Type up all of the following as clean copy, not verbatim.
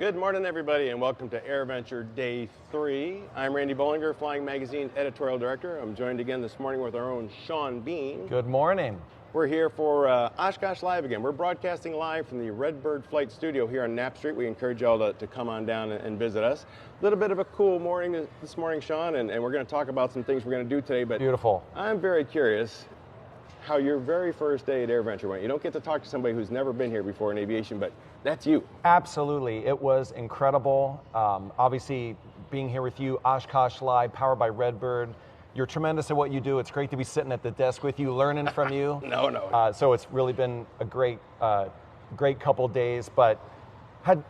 Good morning, everybody, and welcome to Airventure Day 3. I'm Randy Bollinger, Flying Magazine Editorial Director. I'm joined again this morning with our own Sean Bean. Good morning. We're here for Oshkosh Live again. We're broadcasting live from the Redbird Flight studio here on Knapp Street. We encourage y'all to come on down and visit us. A little bit of a cool morning this morning, Sean, and we're going to talk about some things we're going to do today. But beautiful. I'm very curious how your very first day at Airventure went. You don't get to talk to somebody who's never been here before in aviation, but that's you. Absolutely. It was incredible. Obviously, being here with you, Oshkosh Live, powered by Redbird. You're tremendous at what you do. It's great to be sitting at the desk with you, learning from you. No. So it's really been a great couple days, but had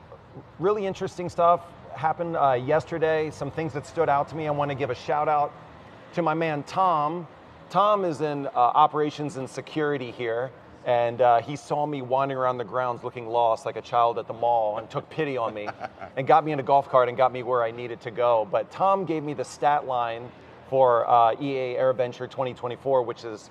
really interesting stuff happen yesterday, some things that stood out to me. I want to give a shout out to my man, Tom. Tom is in operations and security here, and he saw me wandering around the grounds looking lost like a child at the mall and took pity on me and got me in a golf cart and got me where I needed to go. But Tom gave me the stat line for EAA Airventure 2024, which is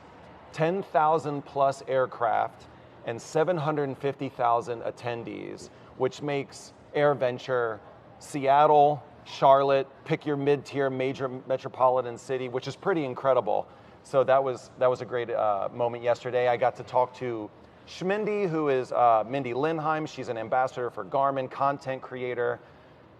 10,000 plus aircraft and 750,000 attendees, which makes Airventure Seattle, Charlotte, pick your mid-tier major metropolitan city, which is pretty incredible. So that was a great moment yesterday. I got to talk to Schmindy, who is Mindy Lindheim. She's an ambassador for Garmin, content creator,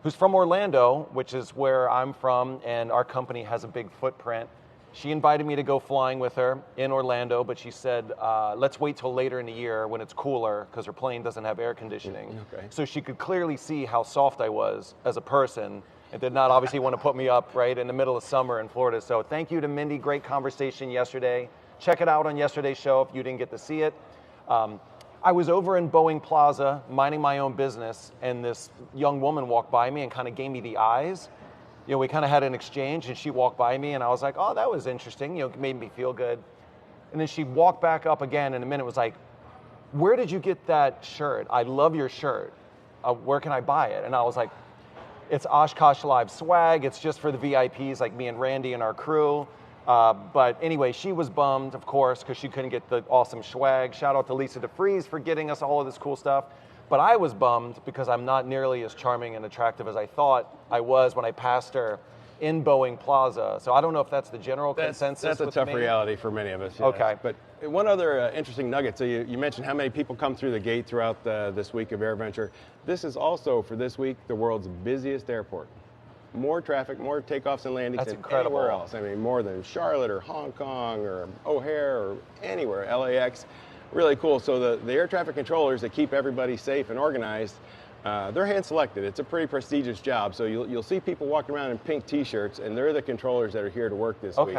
who's from Orlando, which is where I'm from, and our company has a big footprint. She invited me to go flying with her in Orlando, but she said, let's wait till later in the year when it's cooler, because her plane doesn't have air conditioning. Okay. So she could clearly see how soft I was as a person, and did not obviously want to put me up right in the middle of summer in Florida. So thank you to Mindy, great conversation yesterday. Check it out on yesterday's show if you didn't get to see it. I was over in Boeing Plaza minding my own business, and this young woman walked by me and kind of gave me the eyes. You know, we kind of had an exchange, and she walked by me, and I was like, oh, that was interesting. You know, it made me feel good. And then she walked back up again, and in a minute was like, where did you get that shirt? I love your shirt. Where can I buy it? And I was like, it's Oshkosh Live swag. It's just for the VIPs like me and Randy and our crew. But anyway, she was bummed, of course, because she couldn't get the awesome swag. Shout out to Lisa DeFries for getting us all of this cool stuff. But I was bummed because I'm not nearly as charming and attractive as I thought I was when I passed her in Boeing Plaza. So I don't know if that's the general consensus. That's a tough reality for many of us. Yes. Okay. But one other interesting nugget. So you mentioned how many people come through the gate throughout this week of Airventure. This is also, for this week, the world's busiest airport. More traffic, more takeoffs and landings than anywhere else. I mean, more than Charlotte or Hong Kong or O'Hare or anywhere, LAX. Really cool. So the air traffic controllers that keep everybody safe and organized, they're hand-selected. It's a pretty prestigious job. So you'll see people walking around in pink T-shirts, and they're the controllers that are here to work this week.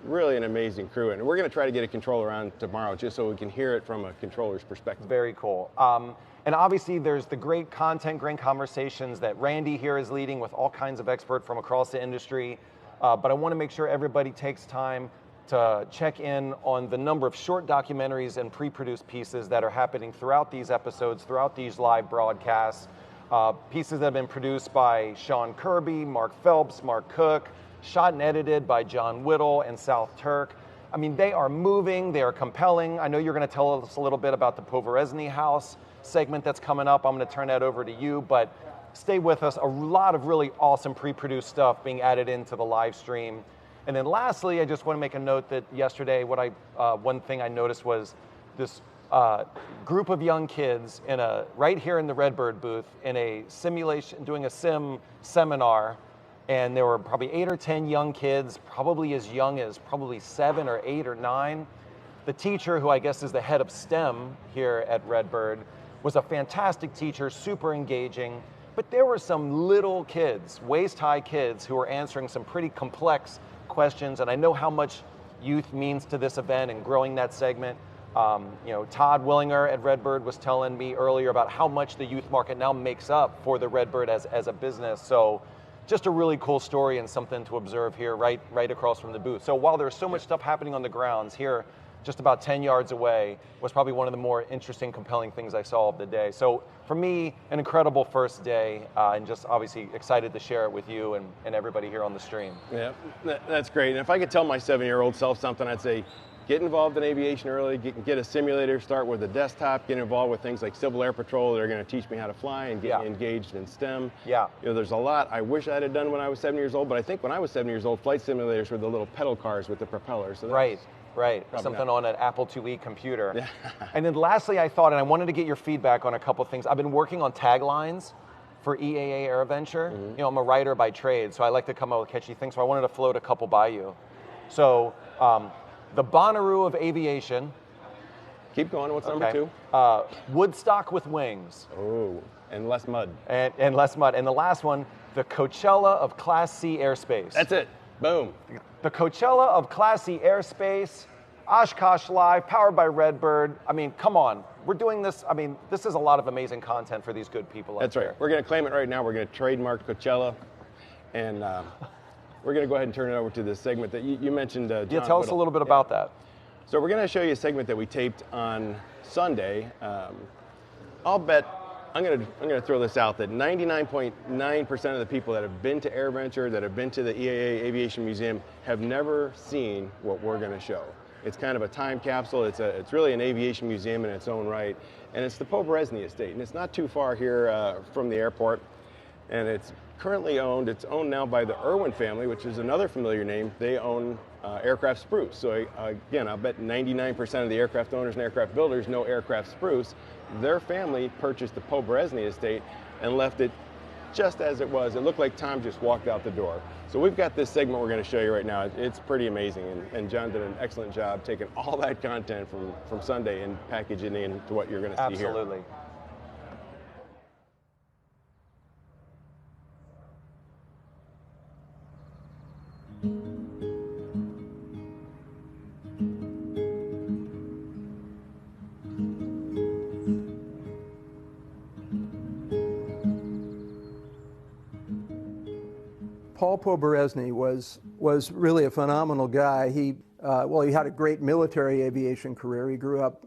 Really an amazing crew. And we're going to try to get a controller on tomorrow just so we can hear it from a controller's perspective. Very cool. And obviously, there's the great content, great conversations that Randy here is leading with all kinds of experts from across the industry. But I want to make sure everybody takes time to check in on the number of short documentaries and pre-produced pieces that are happening throughout these episodes, throughout these live broadcasts. Pieces that have been produced by Sean Kirby, Mark Phelps, Mark Cook, shot and edited by John Whittle and South Turk. I mean, they are moving, they are compelling. I know you're going to tell us a little bit about the Poveresny House segment that's coming up. I'm going to turn that over to you, but stay with us. A lot of really awesome pre-produced stuff being added into the live stream. And then lastly, I just want to make a note that yesterday, one thing I noticed was this group of young kids right here in the Redbird booth in a simulation, doing a sim seminar, and there were probably 8 or 10 young kids, probably as young as probably 7 or 8 or 9. The teacher, who I guess is the head of STEM here at Redbird, was a fantastic teacher, super engaging. But there were some little kids, waist-high kids, who were answering some pretty complex questions, and I know how much youth means to this event and growing that segment. You know, Todd Willinger at Redbird was telling me earlier about how much the youth market now makes up for the Redbird as a business. So just a really cool story and something to observe here right across from the booth. So while there's so much stuff happening on the grounds, here just about 10 yards away was probably one of the more interesting, compelling things I saw of the day. So for me, an incredible first day, and just obviously excited to share it with you and everybody here on the stream. Yeah, that's great. And if I could tell my 7-year-old self something, I'd say, get involved in aviation early, get a simulator, start with a desktop, get involved with things like Civil Air Patrol that are going to teach me how to fly and get me engaged in STEM. Yeah. You know, there's a lot I wish I'd have done when I was 7 years old, but I think when I was 7 years old, flight simulators were the little pedal cars with the propellers. So right. Something on an Apple IIe computer. Yeah. And then lastly, I thought, and I wanted to get your feedback on a couple things. I've been working on taglines for EAA Airventure. Mm-hmm. You know, I'm a writer by trade, so I like to come up with catchy things, so I wanted to float a couple by you. So, the Bonnaroo of aviation. Keep going. What's number 2? Woodstock with wings. Oh, and less mud. And less mud. And the last one, the Coachella of Class C airspace. That's it. Boom. The Coachella of Class C airspace, Oshkosh Live, powered by Redbird. I mean, come on. We're doing this. I mean, this is a lot of amazing content for these good people out there. That's right. We're going to claim it right now. We're going to trademark Coachella. And we're going to go ahead and turn it over to this segment that you mentioned, John. Yeah, tell us a little bit about that. So we're going to show you a segment that we taped on Sunday. I'll bet, I'm going to throw this out, that 99.9% of the people that have been to AirVenture, that have been to the EAA Aviation Museum, have never seen what we're going to show. It's kind of a time capsule. It's really an aviation museum in its own right. And it's the Poern estate. And it's not too far here from the airport. And it's currently owned, it's owned now by the Irwin family, which is another familiar name. They own Aircraft Spruce. So again, I'll bet 99% of the aircraft owners and aircraft builders know Aircraft Spruce. Their family purchased the Poern estate and left it just as it was. It looked like Tom just walked out the door. So we've got this segment we're going to show you right now. It's pretty amazing, and John did an excellent job taking all that content from Sunday and packaging it into what you're going to see here. Absolutely. Paul Poern was really a phenomenal guy. He had a great military aviation career. He grew up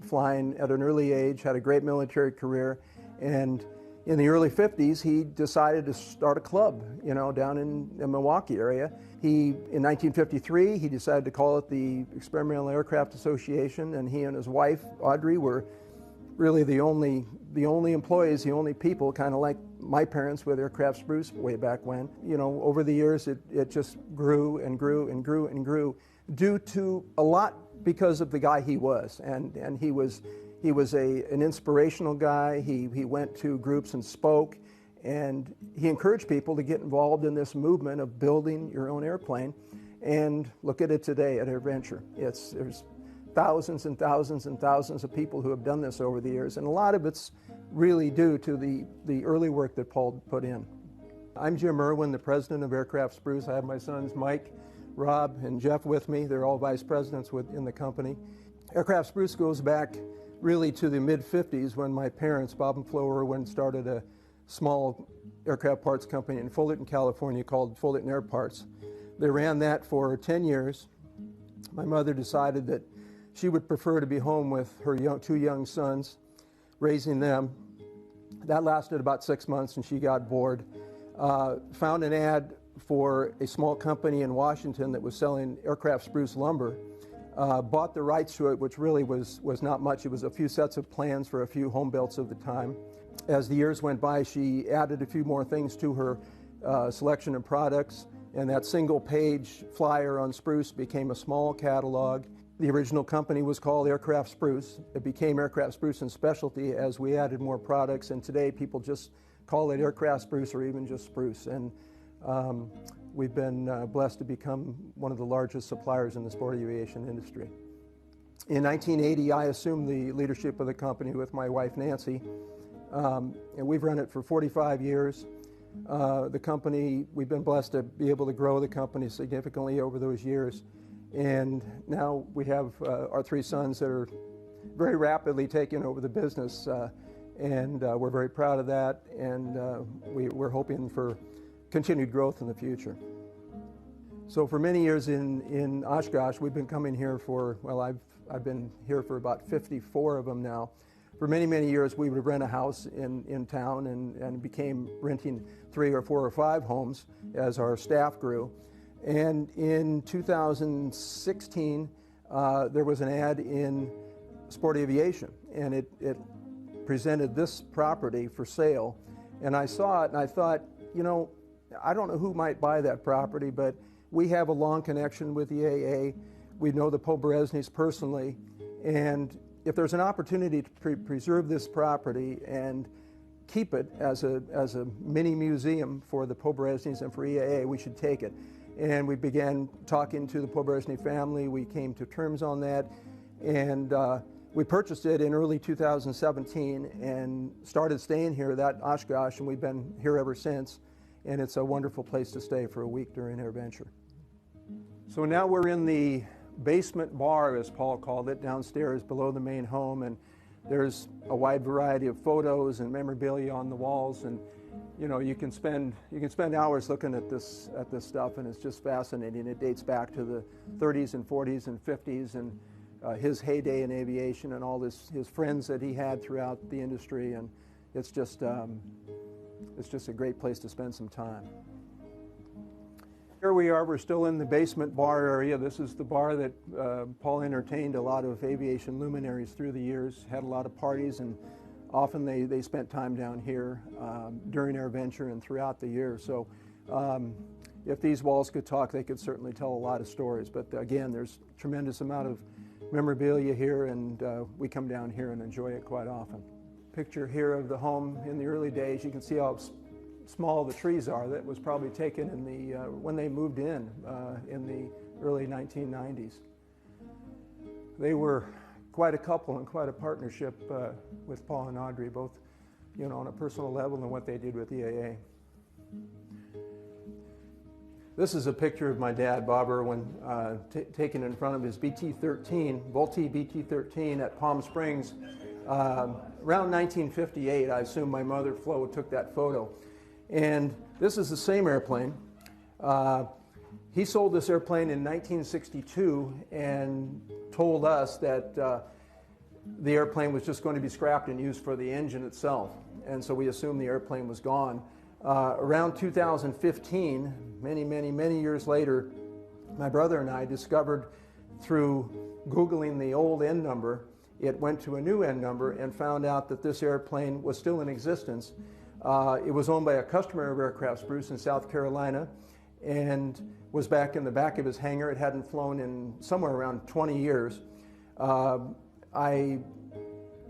flying at an early age, had a great military career, and in the early 50s, he decided to start a club, down in the Milwaukee area. In 1953, he decided to call it the Experimental Aircraft Association, and he and his wife, Audrey, were really the only employees, the only people, kind of like my parents with Aircraft Spruce way back when. Over the years, it just grew and grew and grew and grew, due to a lot because of the guy he was, and he was an inspirational guy. He went to groups and spoke, and he encouraged people to get involved in this movement of building your own airplane. And look at it today at AirVenture. There's thousands and thousands and thousands of people who have done this over the years, and a lot of it's really due to the early work that Paul put in. I'm Jim Irwin, the president of Aircraft Spruce. I have my sons Mike, Rob, and Jeff with me. They're all vice presidents in the company. Aircraft Spruce goes back really to the mid-50s when my parents, Bob and Flo Irwin, started a small aircraft parts company in Fullerton, California called Fullerton Air Parts. They ran that for 10 years. My mother decided that she would prefer to be home with her two young sons, raising them. That lasted about 6 months, and she got bored. Found an ad for a small company in Washington that was selling Aircraft Spruce lumber. Bought the rights to it, which really was not much. It was a few sets of plans for a few home builds of the time. As the years went by, she added a few more things to her selection of products, and that single-page flyer on Spruce became a small catalog. The original company was called Aircraft Spruce. It became Aircraft Spruce and Specialty as we added more products, and today people just call it Aircraft Spruce or even just Spruce. And we've been blessed to become one of the largest suppliers in the sport aviation industry. In 1980, I assumed the leadership of the company with my wife, Nancy, and we've run it for 45 years. The company, we've been blessed to be able to grow the company significantly over those years. And now we have our three sons that are very rapidly taking over the business, and we're very proud of that, and we're hoping for continued growth in the future. So for many years in Oshkosh, we've been coming here for, well, I've been here for about 54 of them now. For many, many years, we would rent a house in town and became renting 3 or 4 or 5 homes as our staff grew. And in 2016, there was an ad in Sport Aviation, and it presented this property for sale. And I saw it and I thought, you know, I don't know who might buy that property, but we have a long connection with EAA. We know the Poberezhnys personally, and if there's an opportunity to preserve this property and keep it as a mini museum for the Poberezhnys and for EAA, we should take it. And we began talking to the Poberezhny family. We came to terms on that, and we purchased it in early 2017 and started staying here at Oshkosh, and we've been here ever since. And it's a wonderful place to stay for a week during Airventure. So now we're in the basement bar, as Paul called it, downstairs below the main home, and there's a wide variety of photos and memorabilia on the walls, and you know, you can spend hours looking at this stuff, and it's just fascinating. It dates back to the 30s and 40s and 50s, and his heyday in aviation, and all his friends that he had throughout the industry, and it's just a great place to spend some time. Here we are, we're still in the basement bar area. This is the bar that Paul entertained a lot of aviation luminaries through the years, had a lot of parties, and often they spent time down here during Airventure and throughout the year. So if these walls could talk, they could certainly tell a lot of stories. But again, there's a tremendous amount of memorabilia here, and we come down here and enjoy it quite often. Picture here of the home in the early days. You can see how small the trees are. That was probably taken in the when they moved in the early 1990s. They were quite a couple and quite a partnership with Paul and Audrey, both, you know, on a personal level and what they did with EAA. This is a picture of my dad, Bob Irwin, taken in front of his BT-13, Vultee BT-13 at Palm Springs. Around 1958, I assume my mother, Flo, took that photo. And this is the same airplane. He sold this airplane in 1962 and told us that the airplane was just going to be scrapped and used for the engine itself. And so we assumed the airplane was gone. Around 2015, many years later, my brother and I discovered through Googling the old N number, it went to a new N number and found out that this airplane was still in existence. It was owned by a customer of Aircraft Spruce in South Carolina and was back in the back of his hangar. It hadn't flown in somewhere around 20 years. I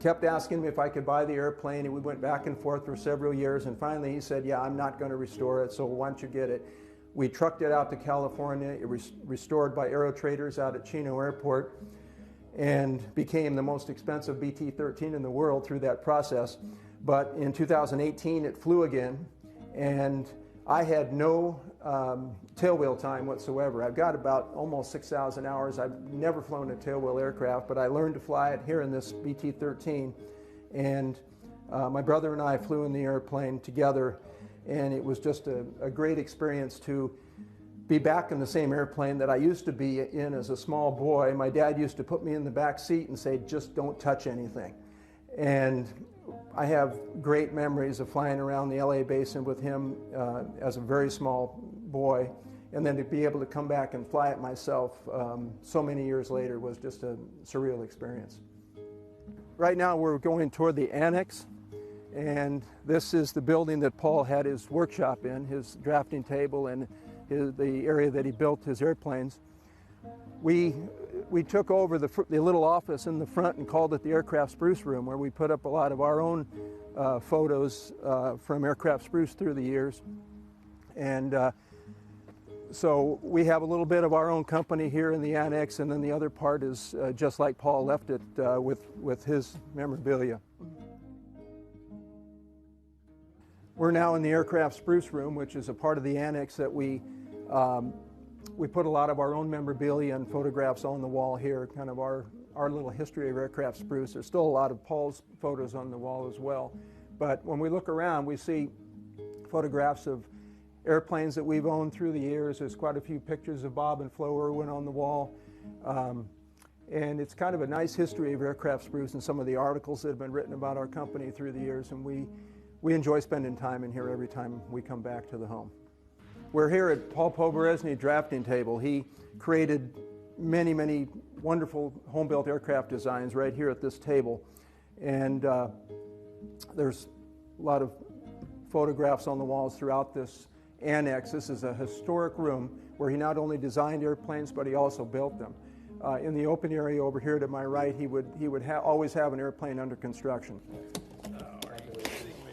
kept asking him if I could buy the airplane, and we went back and forth for several years, and finally he said, yeah, I'm not going to restore it, so why don't you get it? We trucked it out to California. It was restored by Aero Traders out at Chino Airport and became the most expensive BT-13 in the world through that process. But in 2018, it flew again, and I had no tailwheel time whatsoever. I've got about almost 6,000 hours. I've never flown a tailwheel aircraft, but I learned to fly it here in this BT-13. And my brother and I flew in the airplane together, and it was just a great experience to be back in the same airplane that I used to be in as a small boy. My dad used to put me in the back seat and say, just don't touch anything. And I have great memories of flying around the LA basin with him as a very small boy, and then to be able to come back and fly it myself so many years later was just a surreal experience. Right now we're going toward the annex, and this is the building that Paul had his workshop in, his drafting table, and the area that he built his airplanes. We took over the little office in the front and called it the Aircraft Spruce Room, where we put up a lot of our own photos from Aircraft Spruce through the years. And so we have a little bit of our own company here in the annex, and then the other part is just like Paul left it with his memorabilia. We're now in the Aircraft Spruce Room, which is a part of the annex that we put a lot of our own memorabilia and photographs on the wall here, kind of our little history of Aircraft Spruce. There's still a lot of Paul's photos on the wall as well. But when we look around, we see photographs of airplanes that we've owned through the years. There's quite a few pictures of Bob and Flo Irwin on the wall. And it's kind of a nice history of Aircraft Spruce and some of the articles that have been written about our company through the years. And we enjoy spending time in here every time we come back to the home. We're here at Paul Poberezhny drafting table. He created many, many wonderful home-built aircraft designs right here at this table. And there's a lot of photographs on the walls throughout this annex. This is a historic room where he not only designed airplanes, but he also built them. In the open area over here to my right, he would always have an airplane under construction.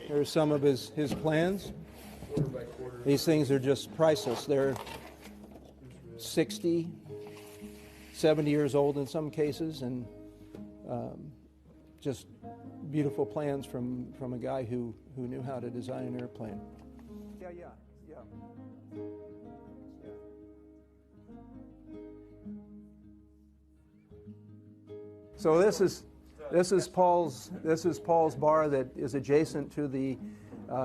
Here's some of his plans. These things are just priceless. They're 60, 70 years old in some cases, and just beautiful plans from a guy who knew how to design an airplane. Yeah. So this is Paul's bar that is adjacent to the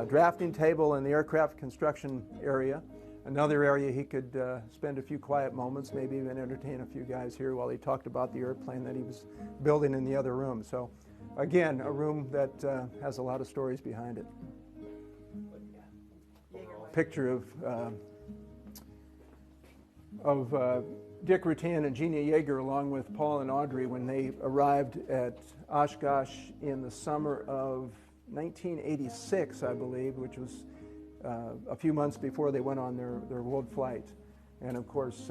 drafting table and the aircraft construction area. Another area he could spend a few quiet moments, maybe even entertain a few guys here while he talked about the airplane that he was building in the other room. So again, a room that has a lot of stories behind it. Picture of Dick Rutan and Gina Yeager, along with Paul and Audrey, when they arrived at Oshkosh in the summer of 1986, I believe, which was a few months before they went on their world flight. And of course,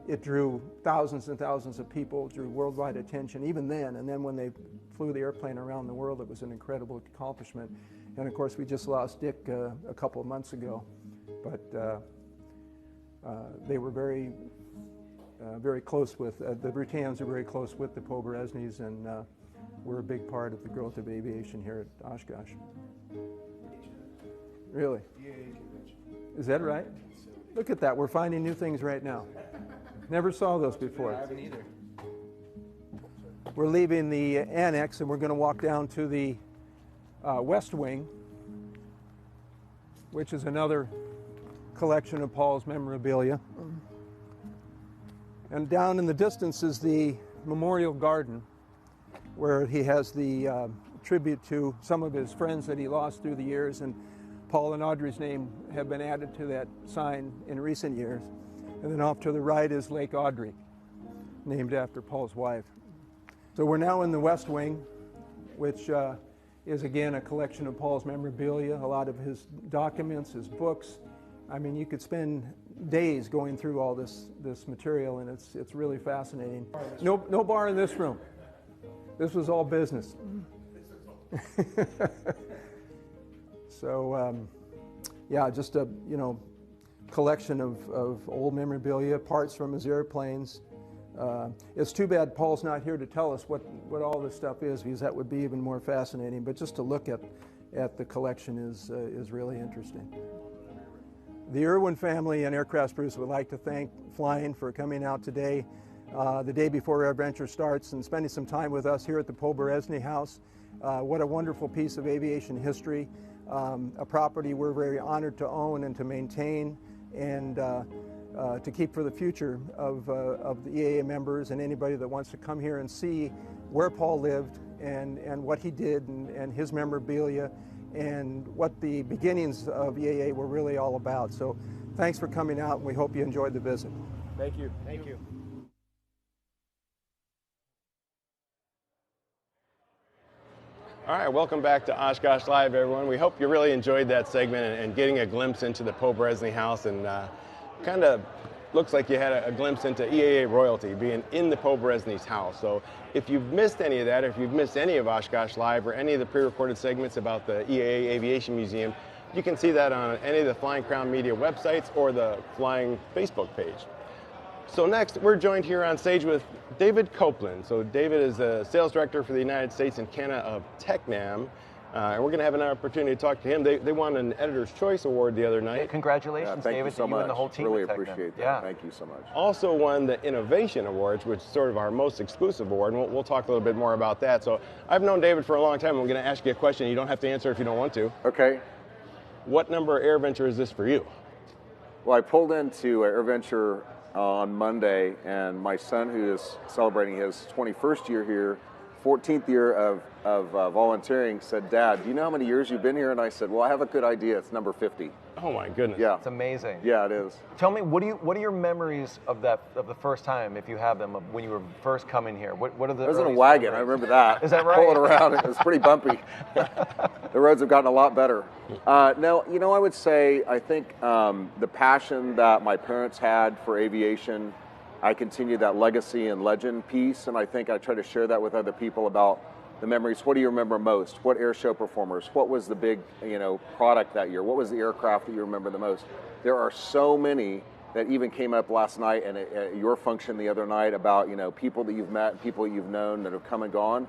it drew thousands and thousands of people, drew worldwide attention even then. And then when they flew the airplane around the world, it was an incredible accomplishment. And of course, we just lost Dick a couple of months ago. But they were very close with, the Rutans are very close with the Poberezhnies, and we're a big part of the growth of aviation here at Oshkosh. Really? EAA Airventure. Is that right? Look at that, we're finding new things right now. Never saw those before. I haven't either. We're leaving the annex and we're going to walk down to the West Wing, which is another collection of Paul's memorabilia. And down in the distance is the Memorial Garden, where he has the tribute to some of his friends that he lost through the years, and Paul and Audrey's name have been added to that sign in recent years. And then off to the right is Lake Audrey, named after Paul's wife. So we're now in the West Wing, which is again a collection of Paul's memorabilia, a lot of his documents, his books. I mean, you could spend days going through all this material, and it's really fascinating. No bar in this room. This was all business. So yeah, just a collection of old memorabilia, parts from his airplanes. It's too bad Paul's not here to tell us what all this stuff is, because that would be even more fascinating. But just to look at the collection is really interesting. The Irwin family and Aircraft Spruce would like to thank Flying for coming out today, the day before AirVenture starts, and spending some time with us here at the Poberezhny House. What a wonderful piece of aviation history, a property we're very honored to own and to maintain, and to keep for the future of the EAA members and anybody that wants to come here and see where Paul lived and what he did and his memorabilia, and what the beginnings of EAA were really all about. So thanks for coming out, and we hope you enjoyed the visit. Thank you. Thank you. All right, welcome back to Oshkosh Live, everyone. We hope you really enjoyed that segment and getting a glimpse into the Poberezhny house, and kind of looks like you had a glimpse into EAA royalty being in the Poberezhny's house. So if you've missed any of that, or if you've missed any of Oshkosh Live or any of the pre-recorded segments about the EAA Aviation Museum, you can see that on any of the Flying Crown Media websites or the Flying Facebook page. So next, we're joined here on stage with David Copeland. So David is the sales director for the United States and Canada of TECNAM. And we're going to have an opportunity to talk to him. They won an Editor's Choice Award the other night. Hey, congratulations, thank David, you so to you much. and the whole team. Really at TECNAM. appreciate that. Yeah. Thank you so much. Also won the Innovation Awards, which is sort of our most exclusive award, and we'll talk a little bit more about that. So I've known David for a long time. I'm going to ask you a question. You don't have to answer if you don't want to. Okay. What number AirVenture is this for you? Well, I pulled into AirVenture on Monday, and my son, who is celebrating his 21st year here, 14th year of volunteering, said, "Dad, do you know how many years you've been here?" And I said, "Well, I have a good idea. It's number 50." Oh my goodness. Yeah. It's amazing. Yeah, it is. Tell me, what are your memories of the first time, if you have them, of when you were first coming here? What are the? I was in a earliest wagon. I memories? remember that. Is that right? Pulling around. It was pretty bumpy. The roads have gotten a lot better. No, I would say, I think the passion that my parents had for aviation, I continue that legacy and legend piece, and I think I try to share that with other people about the memories. What do you remember most? What air show performers? What was the big, product that year? What was the aircraft that you remember the most? There are so many that even came up last night and at your function the other night about, people that you've met, people you've known that have come and gone.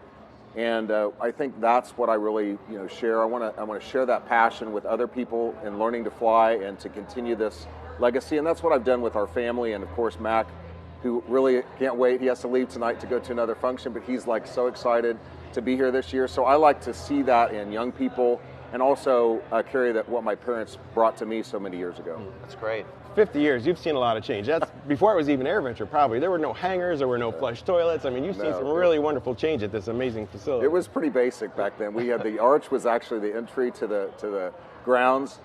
And I think that's what I really, share. I want to share that passion with other people in learning to fly and to continue this legacy. And that's what I've done with our family, and of course Mac, who really can't wait. He has to leave tonight to go to another function, but he's like so excited to be here this year. So I like to see that in young people, and also carry that what my parents brought to me so many years ago. That's great. 50 years, you've seen a lot of change. That's before it was even Airventure, probably. There were no hangars, there were no flush toilets. I mean, you've seen some really wonderful change at this amazing facility. It was pretty basic back then. We had the arch was actually the entry to the grounds,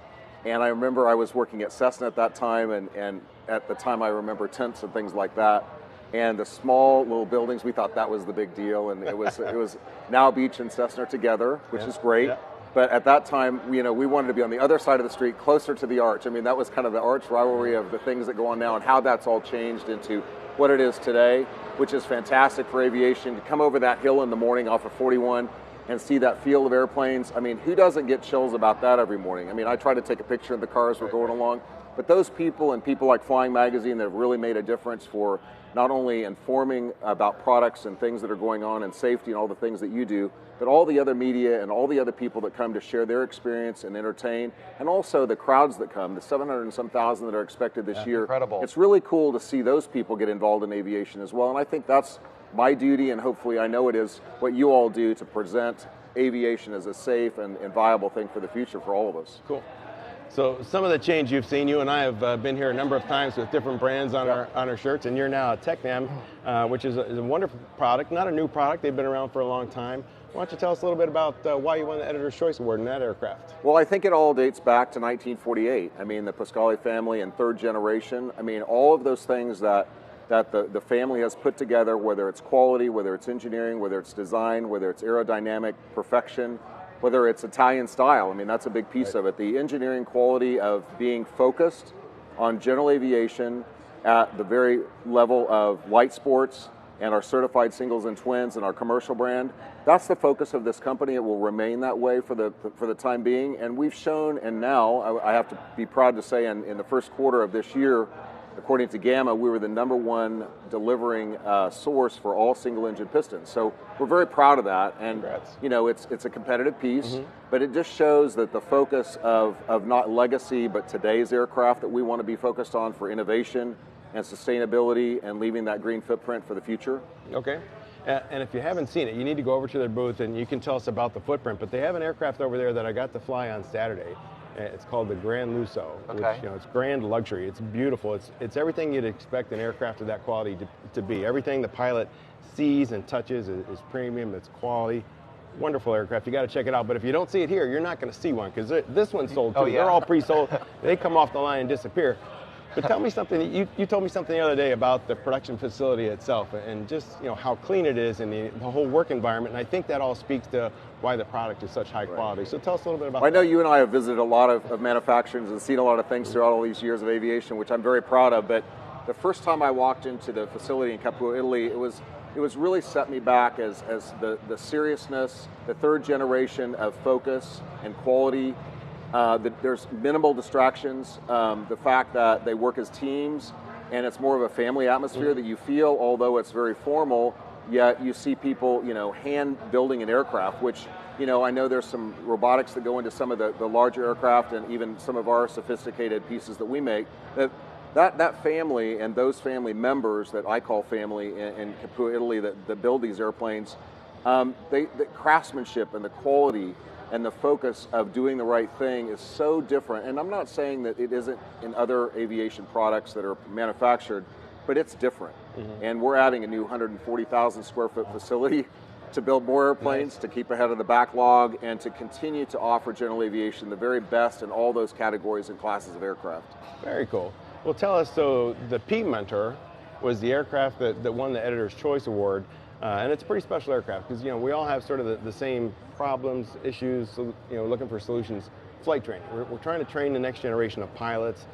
and I remember I was working at Cessna at that time, and at the time I remember tents and things like that. And the small little buildings, we thought that was the big deal, and it was now Beach and Cessna together, which is great. Yeah. But at that time, we wanted to be on the other side of the street, closer to the arch. I mean, that was kind of the arch rivalry of the things that go on now, and how that's all changed into what it is today, which is fantastic for aviation. To come over that hill in the morning off of 41 and see that field of airplanes, I mean, who doesn't get chills about that every morning? I mean, I try to take a picture of the cars we're going along, but those people and people like Flying Magazine that have really made a difference for not only informing about products and things that are going on and safety and all the things that you do, but all the other media and all the other people that come to share their experience and entertain, and also the crowds that come, the 700 and some thousand that are expected this year. Incredible. It's really cool to see those people get involved in aviation as well, and I think that's my duty, and hopefully I know it is what you all do to present aviation as a safe and viable thing for the future for all of us. Cool. So some of the change you've seen, you and I have been here a number of times with different brands on our shirts, and you're now at TechNam, which is a wonderful product, not a new product. They've been around for a long time. Why don't you tell us a little bit about why you won the Editor's Choice Award in that aircraft? Well, I think it all dates back to 1948. I mean, the Pasquale family and third generation. I mean, all of those things that the family has put together, whether it's quality, whether it's engineering, whether it's design, whether it's aerodynamic perfection, whether it's Italian style. I mean, that's a big piece of it. The engineering quality of being focused on general aviation at the very level of light sports and our certified singles and twins and our commercial brand. That's the focus of this company. It will remain that way for the time being. And we've shown, and now I have to be proud to say in the first quarter of this year, according to Gamma, we were the #1 delivering source for all single-engine pistons. So we're very proud of that, and it's a competitive piece, but it just shows that the focus of not legacy, but today's aircraft that we want to be focused on for innovation and sustainability and leaving that green footprint for the future. Okay. And if you haven't seen it, you need to go over to their booth and you can tell us about the footprint, but they have an aircraft over there that I got to fly on Saturday. It's called the Grand Lusso, which, it's grand luxury. It's beautiful. It's everything you'd expect an aircraft of that quality to be. Everything the pilot sees and touches is premium, it's quality. Wonderful aircraft. You got to check it out. But if you don't see it here, you're not going to see one, because this one's sold too. Oh, yeah. They're all pre-sold. They come off the line and disappear. But tell me something. You told me something the other day about the production facility itself, and just how clean it is and the whole work environment. And I think that all speaks to why the product is such high quality. So tell us a little bit about that. I know you and I have visited a lot of manufacturers and seen a lot of things throughout all these years of aviation, which I'm very proud of. But the first time I walked into the facility in Capua, Italy, it was really set me back as the seriousness, the third generation of focus and quality. There's minimal distractions, the fact that they work as teams, and it's more of a family atmosphere that you feel, although it's very formal, yet you see people, hand building an aircraft, which, I know there's some robotics that go into some of the larger aircraft and even some of our sophisticated pieces that we make. That family and those family members that I call family in Capua, Italy, that build these airplanes, the craftsmanship and the quality and the focus of doing the right thing is so different. And I'm not saying that it isn't in other aviation products that are manufactured, but it's different. And we're adding a new 140,000 square foot facility to build more airplanes, to keep ahead of the backlog, and to continue to offer general aviation the very best in all those categories and classes of aircraft. Very cool. Well, tell us, so the P-Mentor was the aircraft that won the Editor's Choice Award, and it's a pretty special aircraft because, we all have sort of the same problems, issues, so, looking for solutions. Flight training. We're trying to train the next generation of pilots.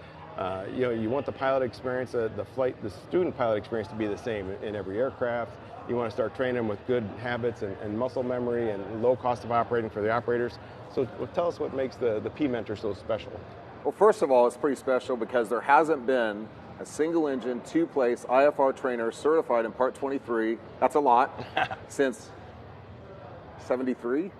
You want the pilot experience, the student pilot experience to be the same in every aircraft. You want to start training them with good habits and muscle memory and low cost of operating for the operators. So tell us what makes the P-Mentor so special. Well, first of all, it's pretty special because there hasn't been a single engine, two-place IFR trainer certified in Part 23, that's a lot, since 73?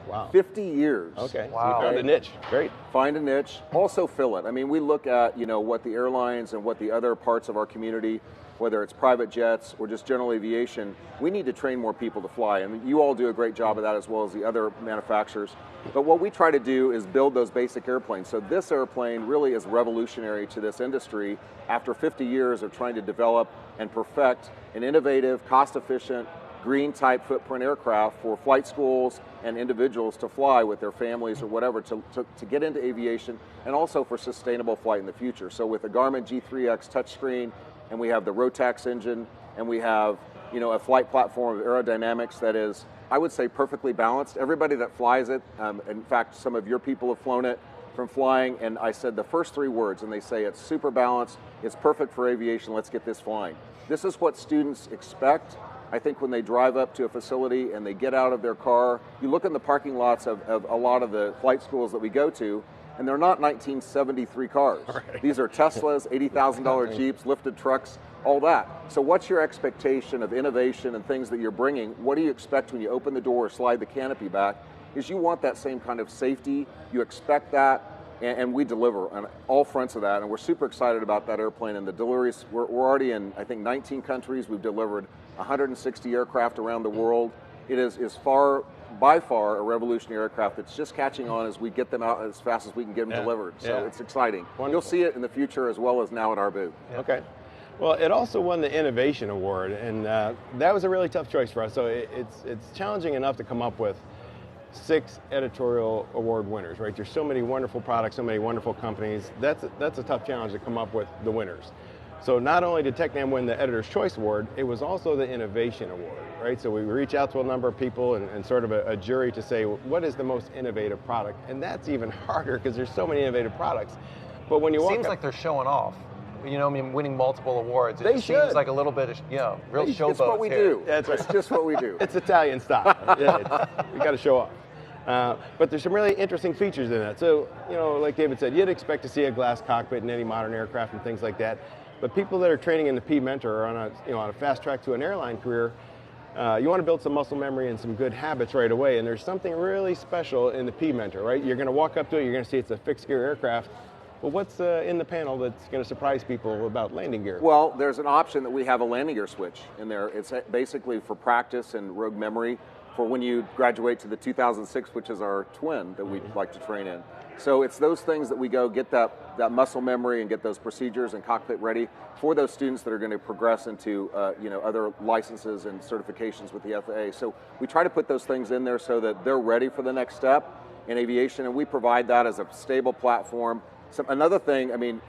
Wow. 50 years. Okay, wow. So you found a niche, great. Find a niche, also fill it. I mean, we look at, what the airlines and what the other parts of our community, whether it's private jets or just general aviation, we need to train more people to fly. I mean, you all do a great job of that as well as the other manufacturers. But what we try to do is build those basic airplanes. So this airplane really is revolutionary to this industry after 50 years of trying to develop and perfect an innovative, cost-efficient, green-type footprint aircraft for flight schools and individuals to fly with their families or whatever to get into aviation, and also for sustainable flight in the future. So with the Garmin G3X touchscreen, and we have the Rotax engine, and we have a flight platform of aerodynamics that is, I would say, perfectly balanced. Everybody that flies it, in fact, some of your people have flown it from flying, and I said the first three words, and they say it's super balanced, it's perfect for aviation, let's get this flying. This is what students expect. I think when they drive up to a facility and they get out of their car, you look in the parking lots of a lot of the flight schools that we go to, and they're not 1973 cars. Right. These are Teslas, $80,000 Jeeps, lifted trucks, all that. So what's your expectation of innovation and things that you're bringing? What do you expect when you open the door or slide the canopy back? Is you want that same kind of safety, you expect that, and we deliver on all fronts of that, and we're super excited about that airplane and the deliveries. We're already in, I think, 19 countries. We've delivered 160 aircraft around the world. It is by far a revolutionary aircraft that's just catching on as we get them out as fast as we can get them delivered. So it's exciting. Wonderful. You'll see it in the future as well as now at our booth. Yeah. Okay. Well, it also won the Innovation Award, and that was a really tough choice for us. So it's challenging enough to come up with 6 editorial award winners, right? There's so many wonderful products, so many wonderful companies. That's a tough challenge to come up with the winners. So not only did TechNam win the Editor's Choice Award, it was also the Innovation Award, right? So we reach out to a number of people and sort of a jury to say, what is the most innovative product? And that's even harder because there's so many innovative products. But when you walk seems up, like they're showing off. Winning multiple awards. It they just should. Seems like a little bit of, real showboat. It's what we do. That's right. It's just what we do. It's Italian style. We got to show off. But there's some really interesting features in that. So, like David said, you'd expect to see a glass cockpit in any modern aircraft and things like that. But people that are training in the P-Mentor are on a fast track to an airline career. You want to build some muscle memory and some good habits right away. And there's something really special in the P-Mentor, right? You're going to walk up to it, you're going to see it's a fixed gear aircraft. Well, what's in the panel that's going to surprise people about landing gear? Well, there's an option that we have a landing gear switch in there. It's basically for practice and rogue memory for when you graduate to the 2006, which is our twin that we'd like to train in. So it's those things that we go get that muscle memory and get those procedures and cockpit ready for those students that are going to progress into other licenses and certifications with the FAA. So we try to put those things in there so that they're ready for the next step in aviation, and we provide that as a stable platform. Another thing,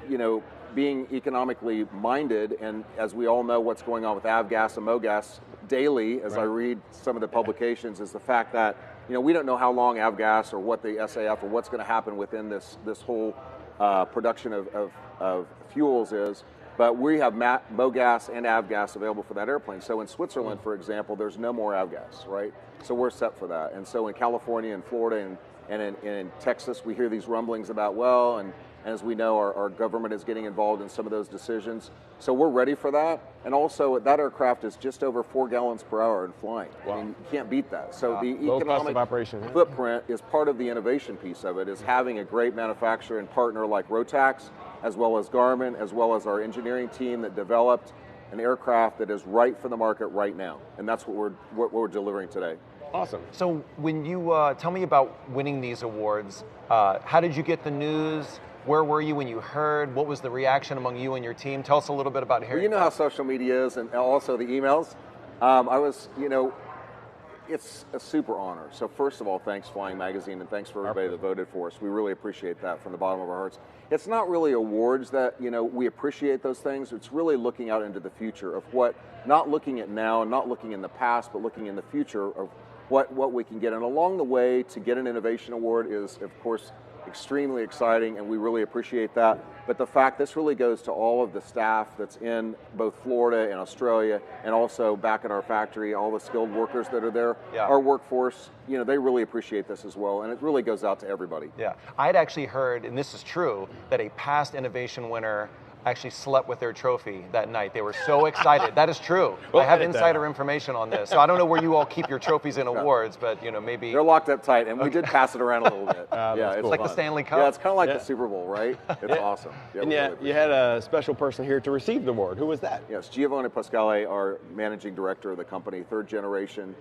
being economically minded, and as we all know what's going on with avgas and mogas daily, as I read some of the publications, is the fact that we don't know how long avgas or what the SAF or what's going to happen within this whole production of fuels is. But we have mogas and avgas available for that airplane. So in Switzerland, for example, there's no more avgas, right? So we're set for that. And so in California and Florida and in Texas, we hear these rumblings about, and as we know, our government is getting involved in some of those decisions. So we're ready for that. And also, that aircraft is just over 4 gallons per hour in flying. Wow. I mean, you can't beat that. So the economic footprint is part of the innovation piece of it, is having a great manufacturer and partner like Rotax, as well as Garmin, as well as our engineering team that developed an aircraft that is right for the market right now. And that's what we're delivering today. Awesome. So when you tell me about winning these awards, how did you get the news? Where were you when you heard? What was the reaction among you and your team? Tell us a little bit about hearing. Well, you know how social media is, and also the emails. I was, it's a super honor. So first of all, thanks Flying Magazine, and thanks for everybody that voted for us. We really appreciate that from the bottom of our hearts. It's not really awards that, we appreciate those things. It's really looking out into the future of not looking at now and not looking in the past, but looking in the future of what we can get. And along the way, to get an innovation award is, of course, extremely exciting, and we really appreciate that. But the fact this really goes to all of the staff that's in both Florida and Australia, and also back at our factory, all the skilled workers that are there, our workforce, they really appreciate this as well, and it really goes out to everybody. Yeah, I'd actually heard, and this is true, that a past innovation winner actually slept with their trophy that night. They were so excited. That is true. I have insider information on this. So I don't know where you all keep your trophies and awards, but maybe they're locked up tight, and we did pass it around a little bit. It's cool. like the Stanley Cup. Yeah, it's kind of like the Super Bowl, right? It's awesome. And you had a special person here to receive the award. Who was that? Yes, Giovanni Pasquale, our managing director of the company, third generation.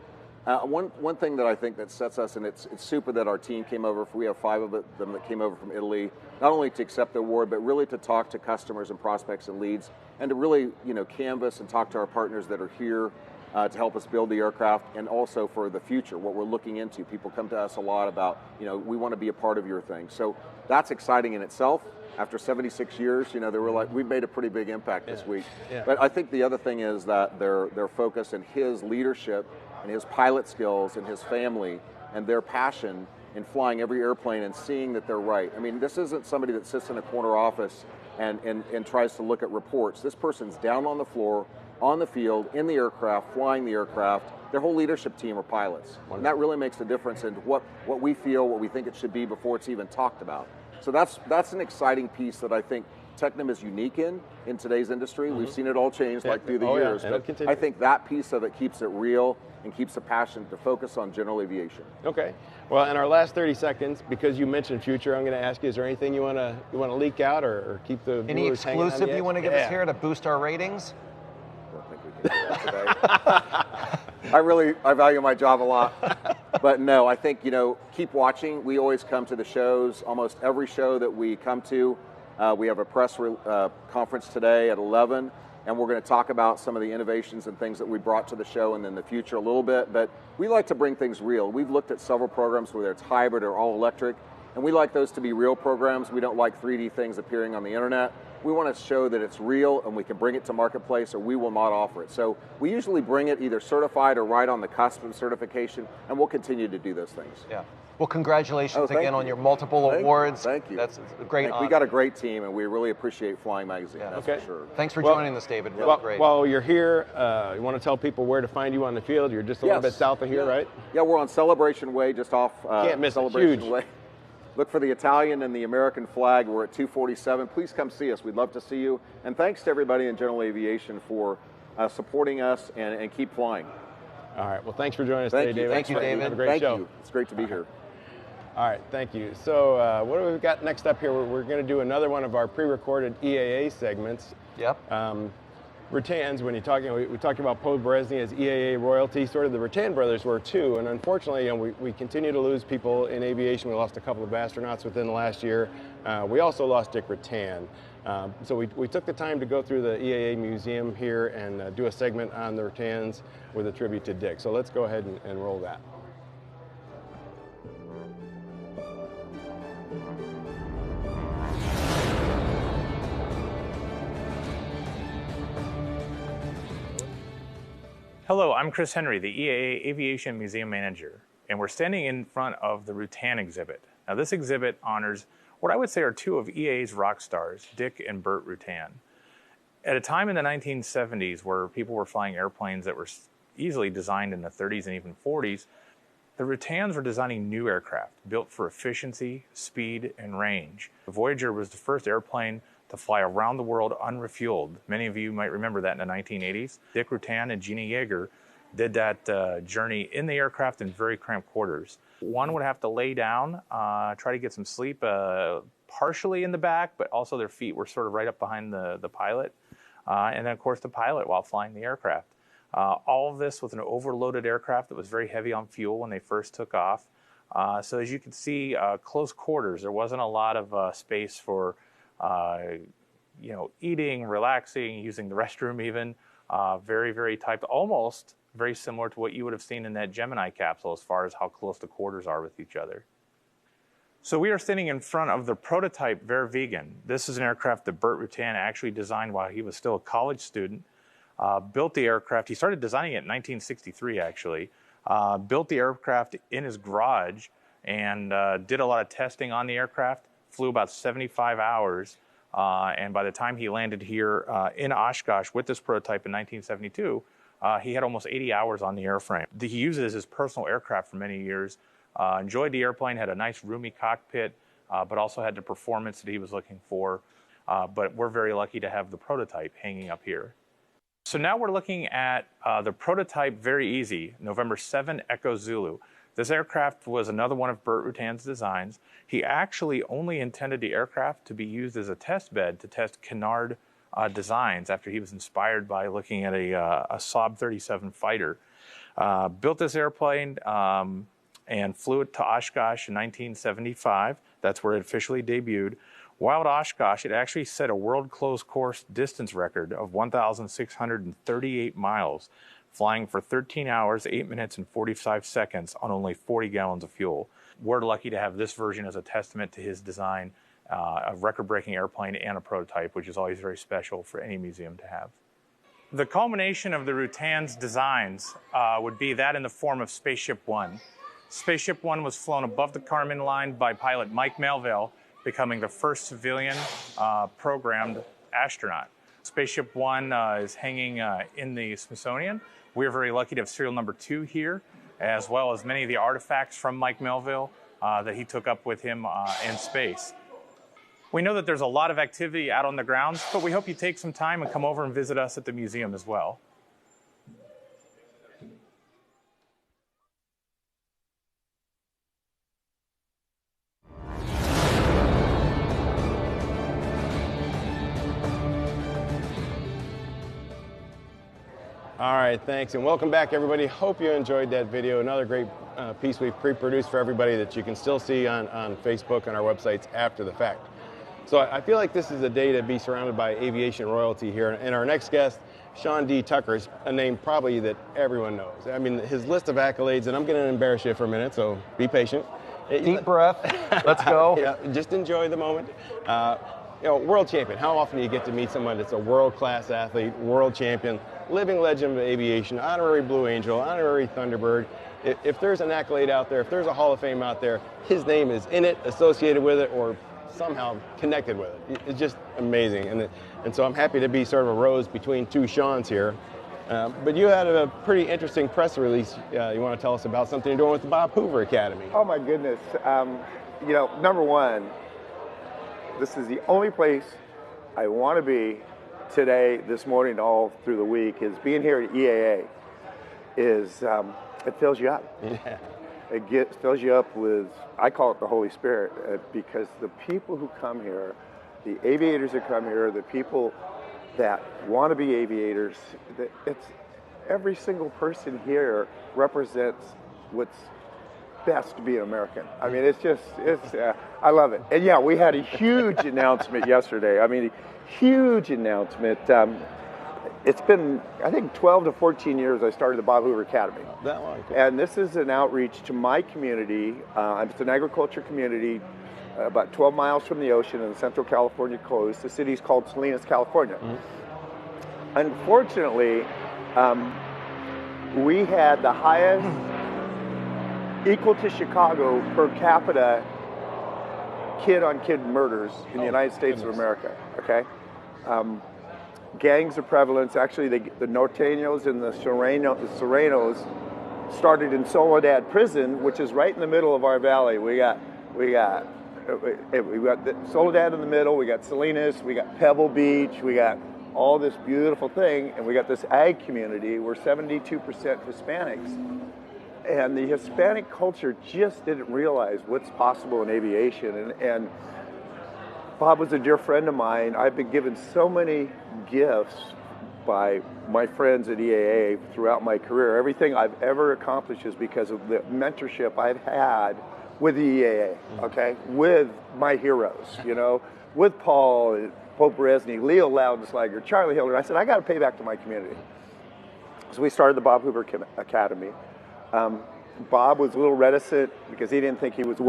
One thing that I think that sets us, and it's super that our team came over. We have 5 of them that came over from Italy, not only to accept the award, but really to talk to customers and prospects and leads, and to really canvas and talk to our partners that are here to help us build the aircraft, and also for the future, what we're looking into. People come to us a lot about, we want to be a part of your thing. So that's exciting in itself. After 76 years, they were like, we've made a pretty big impact this week. Yeah. But I think the other thing is that their focus and his leadership and his pilot skills and his family and their passion in flying every airplane and seeing that they're right. I mean, this isn't somebody that sits in a corner office and tries to look at reports. This person's down on the floor, on the field, in the aircraft, flying the aircraft. Their whole leadership team are pilots. And that really makes a difference in what we feel, what we think it should be before it's even talked about. So that's an exciting piece that I think Tecnam is unique in today's industry. We've seen it all change through the years, but I think that piece of it keeps it real and keeps the passion to focus on general aviation. Okay. Well, in our last 30 seconds, because you mentioned future, I'm going to ask you: is there anything you want to leak out or keep the any exclusive you want to give us here to boost our ratings? I don't think we can do that today. I value my job a lot. But no, I think, keep watching. We always come to the shows. Almost every show that we come to, we have a press conference today at 11, and we're going to talk about some of the innovations and things that we brought to the show and in the future a little bit. But we like to bring things real. We've looked at several programs, whether it's hybrid or all electric, and we like those to be real programs. We don't like 3D things appearing on the internet. We want to show that it's real and we can bring it to marketplace, or we will not offer it. So we usually bring it either certified or right on the cusp of certification, and we'll continue to do those things. Yeah. Well, congratulations again on your multiple awards. Thank you. That's a great honor. We got a great team, and we really appreciate Flying Magazine. That's for sure. Thanks for joining us, David. Really great. While you're here, you want to tell people where to find you on the field? You're just a little bit south of here, right? Yeah, we're on Celebration Way, just off Can't miss Celebration Way. Look for the Italian and the American flag. We're at 247. Please come see us. We'd love to see you. And thanks to everybody in general aviation for supporting us and keep flying. All right. Well, thanks for joining us today, David. Thank you, David. Have a great show. Thank you. It's great to be here. All right. Thank you. So what do we got next up here? We're going to do another one of our pre-recorded EAA segments. Yep. Rutans, when you're talking, we talked about Poe Beresny as EAA royalty. Sort of the Rutan brothers were too, and unfortunately, we continue to lose people in aviation. We lost a couple of astronauts within the last year. We also lost Dick Rutan. So we took the time to go through the EAA museum here and do a segment on the Rutans with a tribute to Dick. So let's go ahead and roll that. Hello, I'm Chris Henry, the EAA Aviation Museum Manager, and we're standing in front of the Rutan exhibit. Now this exhibit honors what I would say are two of EAA's rock stars, Dick and Bert Rutan. At a time in the 1970s where people were flying airplanes that were easily designed in the 30s and even 40s, the Rutans were designing new aircraft built for efficiency, speed, and range. The Voyager was the first airplane to fly around the world unrefueled. Many of you might remember that in the 1980s. Dick Rutan and Jeannie Yeager did that journey in the aircraft in very cramped quarters. One would have to lay down, try to get some sleep, partially in the back, but also their feet were sort of right up behind the pilot. And then, of course, the pilot while flying the aircraft. All of this with an overloaded aircraft that was very heavy on fuel when they first took off. So as you can see, close quarters, there wasn't a lot of space for eating, relaxing, using the restroom even. Very, very tight, almost very similar to what you would have seen in that Gemini capsule as far as how close the quarters are with each other. So we are sitting in front of the prototype Vegan. This is an aircraft that Burt Rutan actually designed while he was still a college student. Built the aircraft, he started designing it in 1963 actually. Built the aircraft in his garage and did a lot of testing on the aircraft, flew about 75 hours, and by the time he landed here in Oshkosh with this prototype in 1972, he had almost 80 hours on the airframe. He used it as his personal aircraft for many years, enjoyed the airplane, had a nice roomy cockpit, but also had the performance that he was looking for. But we're very lucky to have the prototype hanging up here. So now we're looking at the prototype Very Easy, November 7 Echo Zulu. This aircraft was another one of Burt Rutan's designs. He actually only intended the aircraft to be used as a test bed to test canard designs after he was inspired by looking at a Saab 37 fighter. Built this airplane and flew it to Oshkosh in 1975. That's where it officially debuted. While at Oshkosh, it actually set a world closed course distance record of 1,638 miles, flying for 13 hours, 8 minutes, and 45 seconds on only 40 gallons of fuel. We're lucky to have this version as a testament to his design, a record-breaking airplane and a prototype, which is always very special for any museum to have. The culmination of the Rutan's designs would be that in the form of Spaceship One. Spaceship One was flown above the Kármán line by pilot Mike Melville, becoming the first civilian programmed astronaut. Spaceship One is hanging in the Smithsonian. We're very lucky to have serial number 2 here, as well as many of the artifacts from Mike Melville that he took up with him in space. We know that there's a lot of activity out on the grounds, but we hope you take some time and come over and visit us at the museum as well. All right, thanks, and welcome back, everybody. Hope you enjoyed that video. Another great piece we've pre-produced for everybody that you can still see on Facebook and our websites after the fact. So I feel like this is a day to be surrounded by aviation royalty here. And our next guest, Sean D. Tucker, is a name probably that everyone knows. I mean, his list of accolades, and I'm going to embarrass you for a minute, so be patient. Deep breath. Let's go. Yeah, just enjoy the moment. You know, world champion. How often do you get to meet someone that's a world-class athlete, world champion, living legend of aviation, honorary Blue Angel, honorary Thunderbird? If there's an accolade out there, if there's a Hall of Fame out there, his name is in it, associated with it, or somehow connected with it. It's just amazing. And so I'm happy to be sort of a rose between two Seans here. But you had a pretty interesting press release. You want to tell us about something you're doing with the Bob Hoover Academy? Oh my goodness. You know, number one, this is the only place I want to be today, this morning, all through the week, is being here at EAA. It fills you up. Yeah. It fills you up with, I call it the Holy Spirit, because the people who come here, the aviators that come here, the people that want to be aviators, it's every single person here represents what's best to be an American. I mean, I love it. And yeah, we had a huge announcement yesterday. I mean, a huge announcement. It's been, I think, 12 to 14 years I started the Bob Hoover Academy. That long. Cool. And this is an outreach to my community. It's an agriculture community about 12 miles from the ocean in the Central California coast. The city's called Salinas, California. Mm-hmm. Unfortunately, we had the highest, equal to Chicago, per capita kid-on-kid murders in the United States of America, okay? Gangs of prevalence, actually the Norteños and the Serenos started in Soledad Prison, which is right in the middle of our valley. We got Soledad in the middle, we got Salinas, we got Pebble Beach, we got all this beautiful thing, and we got this ag community. We're 72% Hispanics. And the Hispanic culture just didn't realize what's possible in aviation. And Bob was a dear friend of mine. I've been given so many gifts by my friends at EAA throughout my career. Everything I've ever accomplished is because of the mentorship I've had with the EAA, okay? With my heroes, you know, with Paul, Pope Resney, Leo Loudenslager, Charlie Hilder. I said, I got to pay back to my community. So we started the Bob Hoover Academy. Bob was a little reticent because he didn't think he was